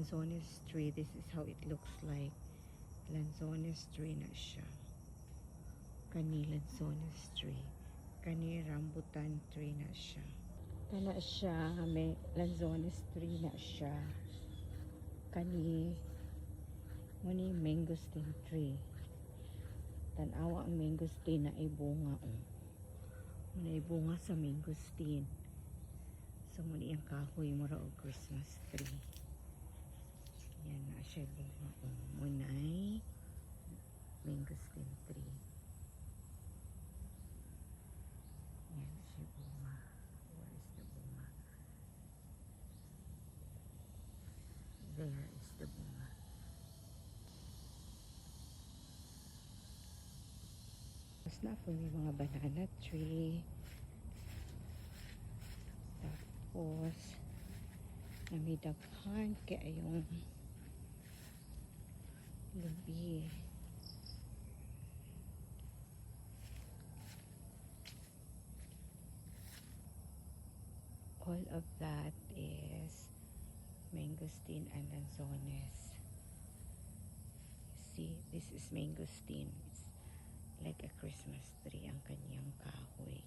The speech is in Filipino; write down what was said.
lanzones tree. This is how it looks like. Lanzones tree na siya. Kani lanzones tree. Kani rambutan tree na siya. Kana siya, may lanzones tree na siya. Kani muni mangosteen tree. Tanawa ang mangosteen na ibunga. Muna ibunga sa mangosteen. So muni ang kahoy mura og Christmas tree. Yan na siya bunga. Muna ay mangosteen tree. Yan siya bunga. Where is the bunga? There is the bunga. Tapos na po may mga banana tree. Tapos namidaghan kaya yung lubi. All of that is mangosteen and lanzones. See, this is mangosteen. It's like a Christmas tree ang kanyang kahoy.